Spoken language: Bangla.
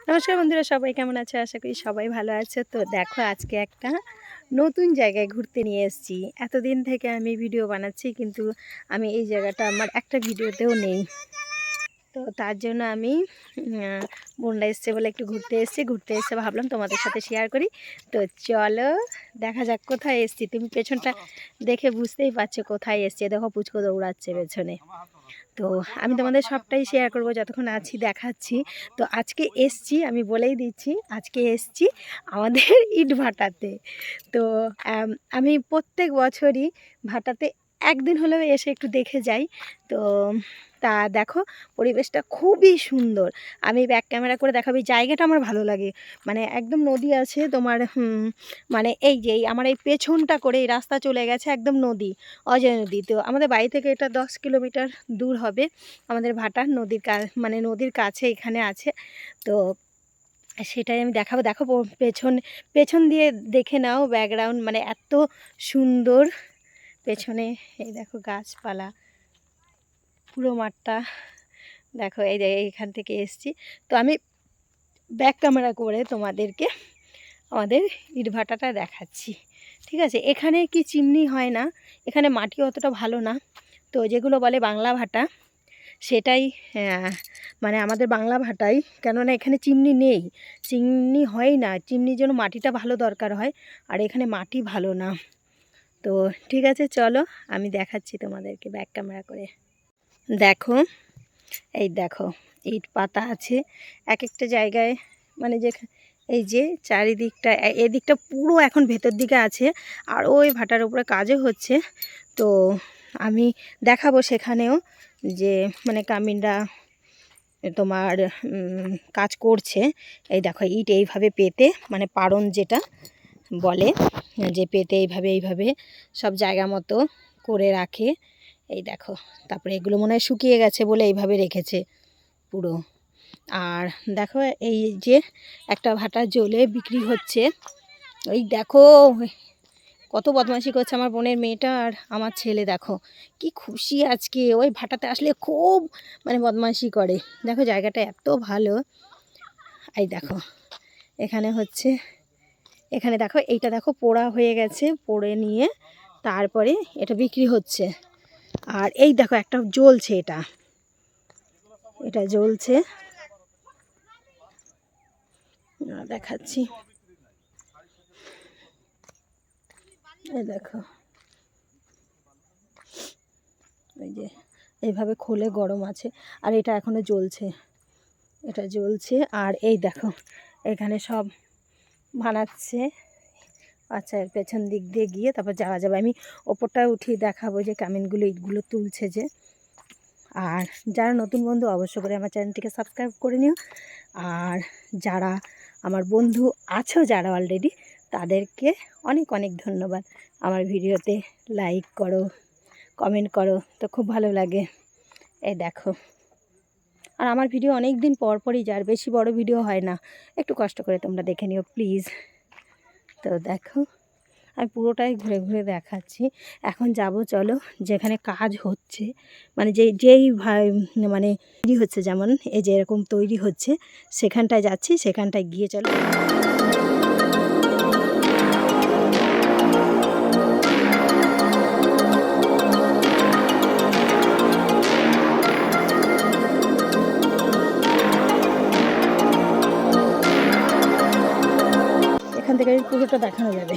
নমস্কার বন্ধুরা, সবাই কেমন আছে? আশা করি সবাই ভালো আছে। তো দেখো, আজকে একটা নতুন জায়গায় ঘুরতে নিয়ে এসেছি। এতদিন থেকে আমি ভিডিও বানাচ্ছি, কিন্তু আমি এই জায়গাটা আমার একটা ভিডিওতেও নেই। তো তার জন্য আমি বোনরা এসছে বলে একটু ঘুরতে এসে ভাবলাম তোমাদের সাথে শেয়ার করি। তো চলো দেখা যাক কোথায় এসছি। তুমি পেছনটা দেখে বুঝতেই পারছো কোথায় এসছি। দেখো, পুচকো দৌড়াচ্ছে পেছনে। তো আমি তোমাদের সবটাই শেয়ার করব, যতক্ষণ আছি দেখাচ্ছি। তো আজকে এসছি, আমি বলেই দিচ্ছি, আজকে এসছি আমাদের ইটভাটাতে। তো আমি প্রত্যেক বছরই ভাটাতে একদিন হলেও এসে একটু দেখে যাই। তো তা দেখো, পরিবেশটা খুবই সুন্দর। আমি ব্যাক ক্যামেরা করে দেখাবো। এই জায়গাটা আমার ভালো লাগে, মানে একদম নদী আছে তোমার, মানে এই যে আমার এই পেছনটা করে এই রাস্তা চলে গেছে একদম নদী, অজয় নদী। তো আমাদের বাড়ি থেকে এটা 10 কিলোমিটার দূর হবে আমাদের ভাটা। নদীর মানে নদীর কাছে এখানে আছে। তো সেটাই আমি দেখাবো। দেখো পেছন দিয়ে দেখে নাও, ব্যাকগ্রাউন্ড মানে এত সুন্দর। পেছনে এই দেখো গাছপালা, পুরো মাঠটা দেখো। এই যে এইখান থেকে এসছি। তো আমি ব্যাক ক্যামেরা করে তোমাদেরকে আমাদের ইটভাটাটা দেখাচ্ছি, ঠিক আছে? এখানে কি চিমনি হয় না, এখানে মাটি অতটা ভালো না। তো যেগুলো বলে বাংলা ভাটা, সেটাই মানে আমাদের বাংলা ভাটাই। কেননা এখানে চিমনি নেই, চিমনি হয় না। চিমনির জন্য মাটিটা ভালো দরকার হয়, আর এখানে মাটি ভালো না। তো ঠিক আছে, চলো আমি দেখাচ্ছি তোমাদেরকে ব্যাক ক্যামেরা করে। দেখো, এই দেখো ইট পাতা আছে এক একটা জায়গায়, মানে যে এই যে চারিদিকটা, এদিকটা পুরো এখন ভেতর দিকে আছে, আর ওই ভাটার উপরে কাজও হচ্ছে। তো আমি দেখাবো সেখানেও যে মানে কামিনরা তোমার কাজ করছে। এই দেখো ইট এইভাবে পেতে, মানে পাড়ন যেটা বলে, যে পেতে এইভাবে সব জায়গা মতো করে রাখে। এই দেখো, তারপরে এগুলো মনে হয় শুকিয়ে গেছে বলে এইভাবে রেখেছে পুরো। আর দেখো এই যে একটা ভাটা জ্বলে বিক্রি হচ্ছে। ওই দেখো কত বদমাইশি করছে আমার বোনের মেয়েটা আর আমার ছেলে। দেখো কি খুশি আজকে, ওই ভাটাতে আসলে খুব মানে বদমাইশি করে। দেখো জায়গাটা এত ভালো। এই দেখো এখানে হচ্ছে, এখানে দেখো এইটা দেখো পোড়া হয়ে গেছে, পোড়ে নিয়ে তারপরে এটা বিক্রি হচ্ছে। আর এই দেখো একটা জ্বলছে, এটা জ্বলছে, দেখাচ্ছি। এই দেখো, এই যে এইভাবে খোলে গরম আছে, আর এটা এখনো জ্বলছে, এটা জ্বলছে। আর এই দেখো এখানে সব বানাচ্ছে। আচ্ছা, এর পেছন দিক দিয়ে গিয়ে তারপর যাওয়া যাবে। আমি ওপরটা উঠিয়ে দেখাবো যে কামিনগুলো ইটগুলো তুলছে যে। আর যারা নতুন বন্ধু অবশ্য করে আমার চ্যানেলটিকে সাবস্ক্রাইব করে নিও। আর যারা আমার বন্ধু আছো, যারা অলরেডি, তাদেরকে অনেক অনেক ধন্যবাদ। আমার ভিডিওতে লাইক করো, কমেন্ট করো, তো খুব ভালো লাগে। এই দেখো, আর আমার ভিডিও অনেক দিন পর পরই যার, বেশি বড় ভিডিও হয় না। একটু কষ্ট করে তোমরা দেখে নিও প্লিজ। তো দেখো আমি পুরোটাই ঘুরে ঘুরে দেখাচ্ছি। এখন যাব, চলো যেখানে কাজ হচ্ছে, মানে যেই মানে তৈরি হচ্ছে, যেমন এই যে এরকম তৈরি হচ্ছে, সেখানটায় যাচ্ছি। সেখানটায় গিয়ে চলো এখান থেকে পুরোটা দেখানো যাবে।